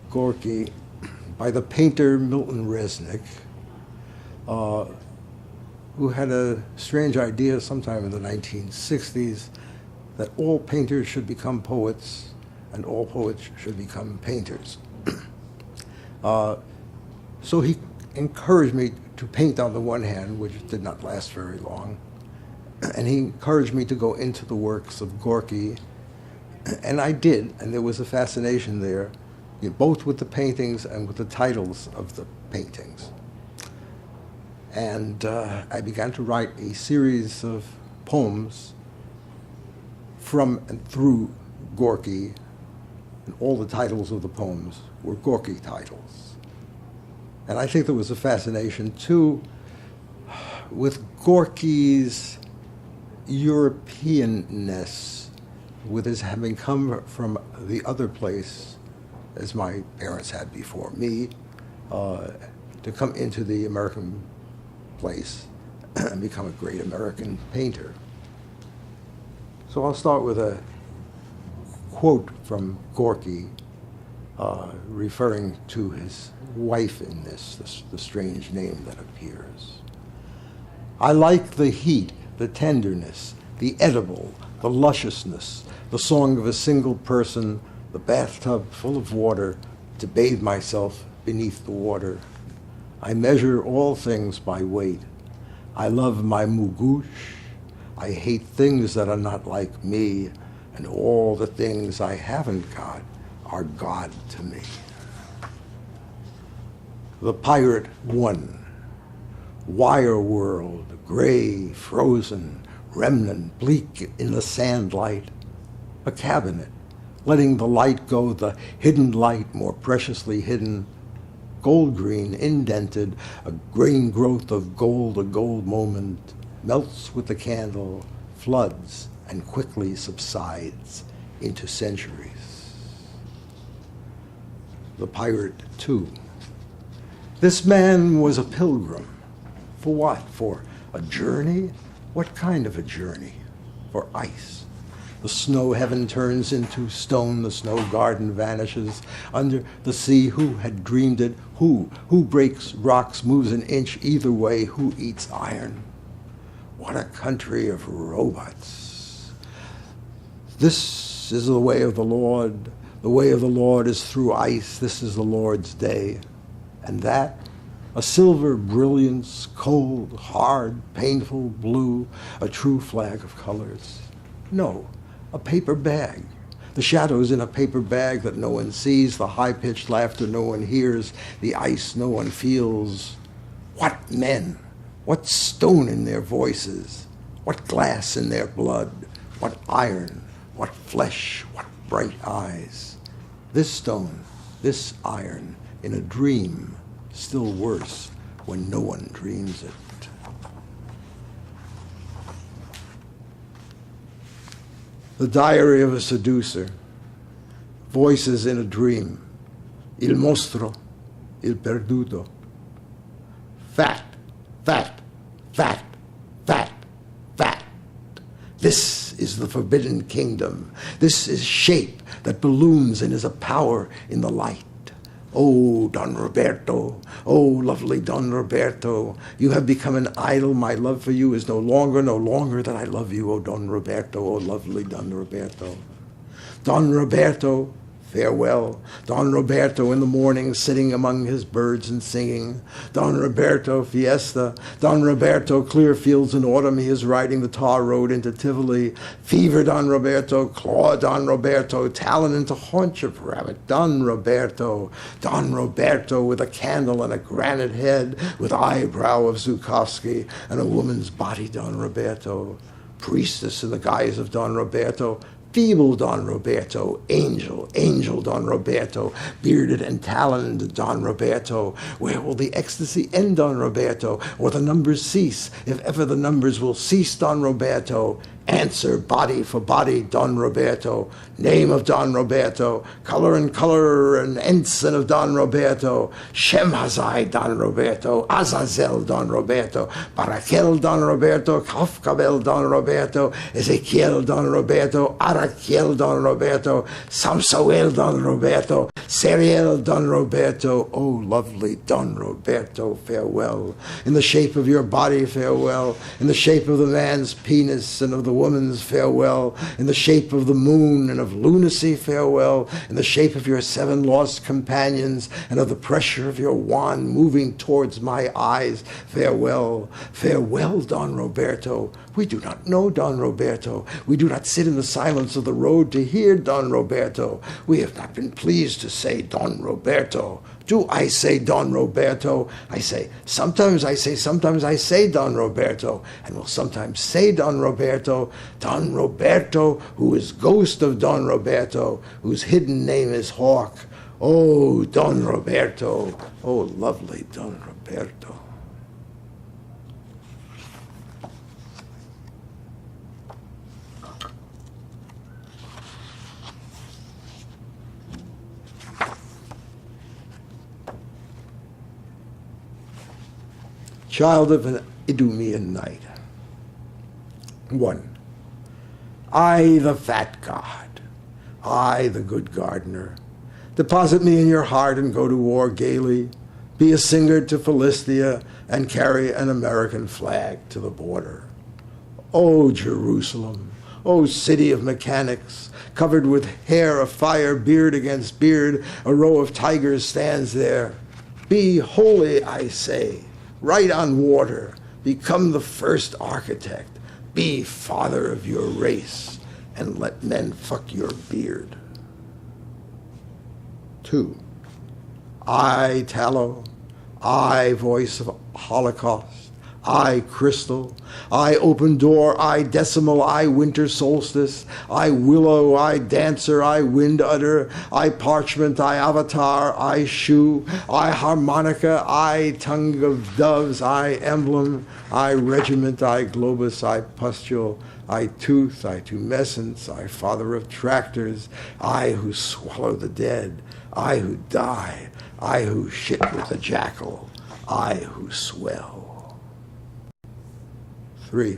Gorky by the painter Milton Resnick, who had a strange idea sometime in the 1960s that all painters should become poets and all poets should become painters. So he encouraged me to paint on the one hand, which did not last very long, and he encouraged me to go into the works of Gorky, and I did, and there was a fascination there, both with the paintings and with the titles of the paintings. And I began to write a series of poems from and through Gorky, and all the titles of the poems were Gorky titles. And I think there was a fascination, too, with Gorky's Europeanness, with his having come from the other place, as my parents had before me, to come into the American place and become a great American painter. So I'll start with a quote from Gorky, referring to his wife in this, the strange name that appears. I like the heat, the tenderness, the edible, the lusciousness, the song of a single person, the bathtub full of water, to bathe myself beneath the water. I measure all things by weight. I love my mugouche. I hate things that are not like me, and all the things I haven't got are God to me. The Pirate 1. Wire world, gray, frozen, remnant, bleak in the sand light. A cabinet, letting the light go, the hidden light more preciously hidden. Gold green, indented, a green growth of gold, a gold moment, melts with the candle, floods, and quickly subsides into centuries. The Pirate 2. This man was a pilgrim. For what? For a journey? What kind of a journey? For ice. The snow heaven turns into stone, the snow garden vanishes. Under the sea, who had dreamed it? Who? Who breaks rocks, moves an inch either way? Who eats iron? What a country of robots. This is the way of the Lord. The way of the Lord is through ice. This is the Lord's day. And that, a silver brilliance, cold, hard, painful, blue, a true flag of colors. No, a paper bag. The shadows in a paper bag that no one sees, the high-pitched laughter no one hears, the ice no one feels. What men! What stone in their voices! What glass in their blood! What iron! What flesh! What bright eyes! This stone, this iron, in a dream, still worse when no one dreams it. The Diary of a Seducer. Voices in a dream. Il mostro, il perduto. Fat, fat, fat, fat, fat. This is the forbidden kingdom. This is shape that balloons and is a power in the light. Oh, Don Roberto, oh, lovely Don Roberto, you have become an idol. My love for you is no longer that I love you, oh, Don Roberto, oh, lovely Don Roberto. Don Roberto, farewell. Don Roberto in the morning sitting among his birds and singing. Don Roberto, fiesta. Don Roberto, clear fields in autumn. He is riding the tar road into Tivoli. Fever Don Roberto, claw Don Roberto, talon into haunch of rabbit. Don Roberto with a candle and a granite head, with eyebrow of Zukowski and a woman's body Don Roberto. Priestess in the guise of Don Roberto. Feeble Don Roberto, angel Don Roberto, bearded and taloned Don Roberto. Where will the ecstasy end, Don Roberto, or the numbers cease, if ever the numbers will cease, Don Roberto? Answer body for body, Don Roberto. Name of Don Roberto. Color and color and ensign of Don Roberto. Shem Hazai Don Roberto. Azazel Don Roberto. Barakel Don Roberto. Kafkabel Don Roberto. Ezekiel Don Roberto. Arakiel Don Roberto. Samsoel Don Roberto. Seriel Don Roberto. Oh, lovely Don Roberto, farewell. In the shape of your body, farewell. In the shape of the man's penis and of the woman's, farewell. In the shape of the moon and of lunacy, farewell. In the shape of your 7 lost companions and of the pressure of your wand moving towards my eyes, farewell. Farewell, Don Roberto. We do not know Don Roberto. We do not sit in the silence of the road to hear Don Roberto. We have not been pleased to say Don Roberto. Do I say Don Roberto? I say, sometimes I say Don Roberto, and will sometimes say Don Roberto, who is ghost of Don Roberto, whose hidden name is Hawk. Oh, Don Roberto, oh, lovely Don Roberto. Child of an Idumean night. 1. I, the fat god, I, the good gardener, deposit me in your heart and go to war gaily, be a singer to Philistia, and carry an American flag to the border. O Jerusalem, O city of mechanics, covered with hair of fire, beard against beard, a row of tigers stands there. Be holy, I say. Write on water, become the first architect, be father of your race, and let men fuck your beard. 2. I, tallow, I, voice of Holocaust, I, crystal, I, open door, I, decimal, I, winter solstice, I, willow, I, dancer, I, wind udder, I, parchment, I, avatar, I, shoe, I, harmonica, I, tongue of doves, I, emblem, I, regiment, I, globus, I, pustule, I, tooth, I, tumescence, I, father of tractors, I, who swallow the dead, I, who die, I, who shit with the jackal, I, who swell. 3.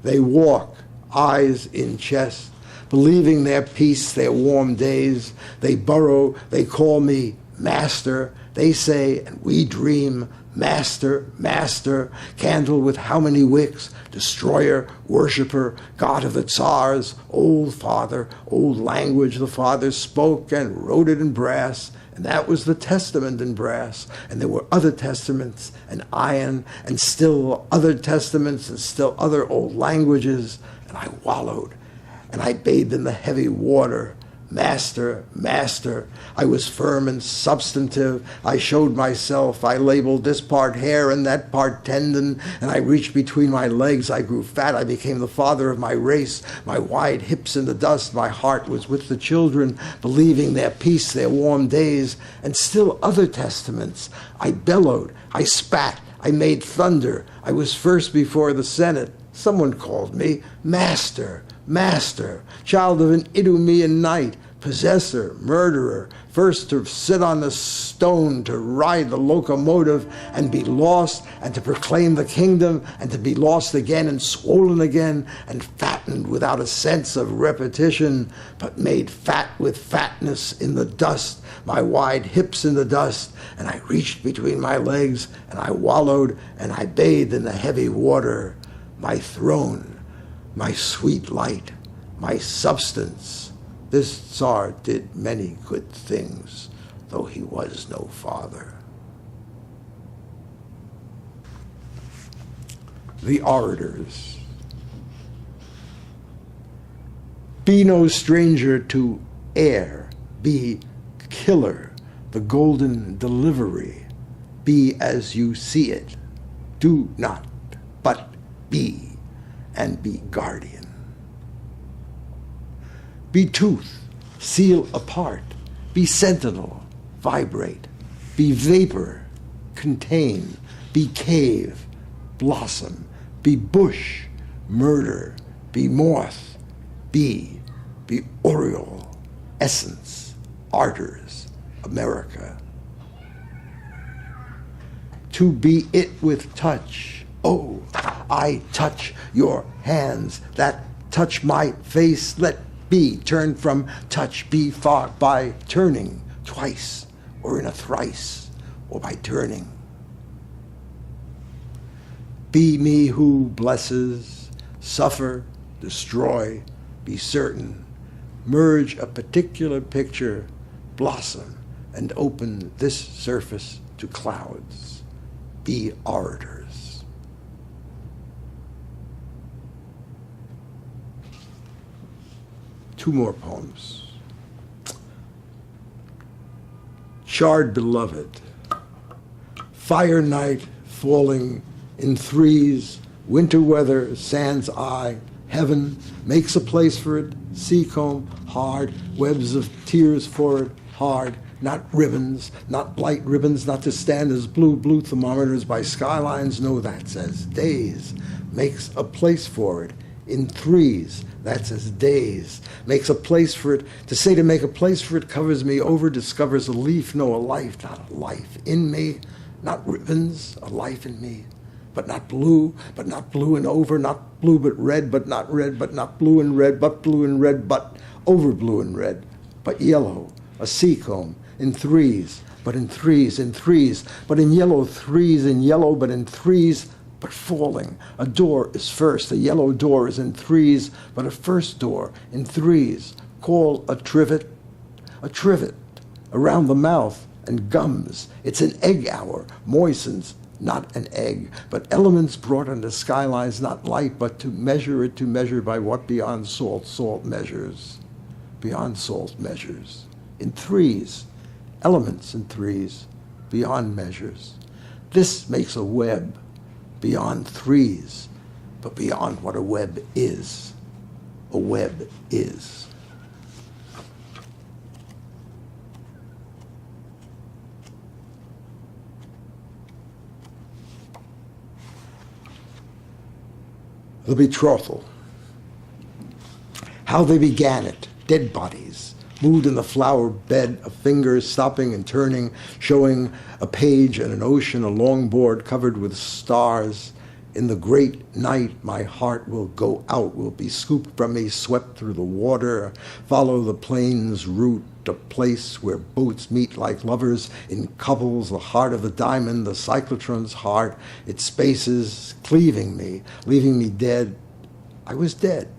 They walk, eyes in chest, believing their peace, their warm days. They burrow, they call me master. They say, and we dream, master, master, candle with how many wicks, destroyer, worshipper, god of the tsars, old father, old language the fathers spoke and wrote it in brass. And that was the testament in brass. And there were other testaments and iron and still other testaments and still other old languages. And I wallowed and I bathed in the heavy water. Master, master, I was firm and substantive. I showed myself. I labeled this part hair and that part tendon, and I reached between my legs. I grew fat. I became the father of my race. My wide hips in the dust. My heart was with the children, believing their peace, their warm days, and still other testaments. I bellowed. I spat. I made thunder. I was first before the Senate. Someone called me master. Master, child of an Idumean night, possessor, murderer, first to sit on the stone, to ride the locomotive and be lost, and to proclaim the kingdom, and to be lost again and swollen again, and fattened without a sense of repetition, but made fat with fatness in the dust, my wide hips in the dust, and I reached between my legs, and I wallowed, and I bathed in the heavy water, my throne, my sweet light, my substance. This Tsar did many good things, though he was no father. The orators. Be no stranger to air, be killer, the golden delivery. Be as you see it. Do not, but be. And be guardian. Be tooth, seal apart. Be sentinel, vibrate. Be vapor, contain. Be cave, blossom. Be bush, murder. be moth, be aureole, essence, ardors, America. To be it with touch, oh, I touch your hands that touch my face, let be turned from touch, be far by turning twice, or in a thrice, or by turning. Be me who blesses, suffer, destroy, be certain, merge a particular picture, blossom, and open this surface to clouds. Be orators. Two more poems. Charred beloved, fire night falling in threes, winter weather, sand's eye, heaven makes a place for it, sea comb, hard, webs of tears for it, hard, not ribbons, not light ribbons, not to stand as blue thermometers by skylines, no, that says days, makes a place for it, in threes, that says days, makes a place for it, to say to make a place for it covers me over, discovers a leaf, no, a life, not a life in me, not ribbons, a life in me, but not blue and over, not blue but red, but not red, but not blue and red, but blue and red, but over blue and red, but yellow, a sea comb, in threes, but in threes, but in yellow threes, in yellow, but in threes, but falling. A door is first, a yellow door is in threes, but a first door in threes. Call a trivet, around the mouth and gums. It's an egg hour, moistens, not an egg, but elements brought under skylines, not light, but to measure by what beyond salt measures, beyond salt measures. In threes, elements in threes, beyond measures. This makes a web, beyond threes, but beyond what a web is. A web is. The betrothal. How they began it, dead bodies, moved in the flower bed of fingers, stopping and turning, showing a page and an ocean, a longboard covered with stars. In the great night, my heart will go out, will be scooped from me, swept through the water, follow the plain's route, a place where boats meet like lovers in couples, the heart of the diamond, the cyclotron's heart, its spaces cleaving me, leaving me dead. I was dead.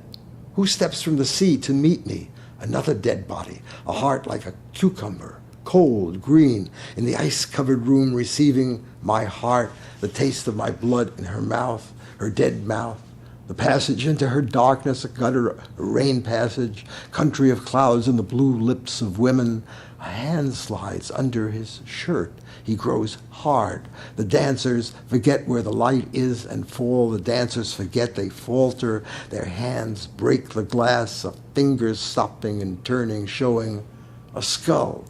Who steps from the sea to meet me? Another dead body, a heart like a cucumber, cold, green, in the ice-covered room receiving my heart, the taste of my blood in her mouth, her dead mouth, the passage into her darkness, a gutter, a rain passage, country of clouds and the blue lips of women. A hand slides under his shirt. He grows hard. The dancers forget where the light is and fall. The dancers forget, they falter. Their hands break the glass, a finger stopping and turning, showing a skull.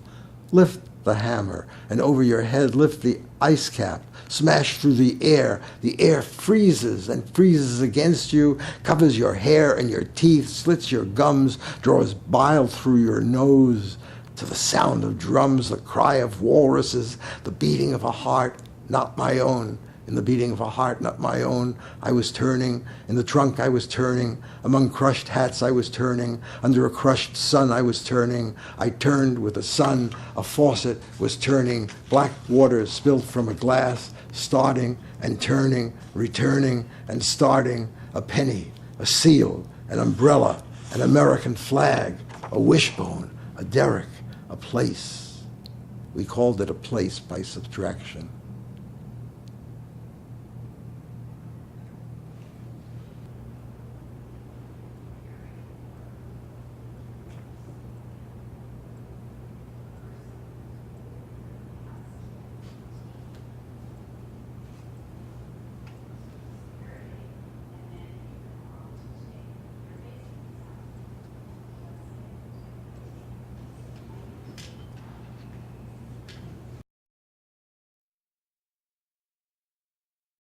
Lift the hammer, and over your head lift the ice cap. Smash through the air. The air freezes and freezes against you, covers your hair and your teeth, slits your gums, draws bile through your nose. To the sound of drums, the cry of walruses, the beating of a heart, not my own. In the beating of a heart, not my own, I was turning. In the trunk, I was turning. Among crushed hats, I was turning. Under a crushed sun, I was turning. I turned with the sun. A faucet was turning. Black water spilled from a glass, starting and turning, returning and starting. A penny, a seal, an umbrella, an American flag, a wishbone, a derrick, a place. We called it a place by subtraction.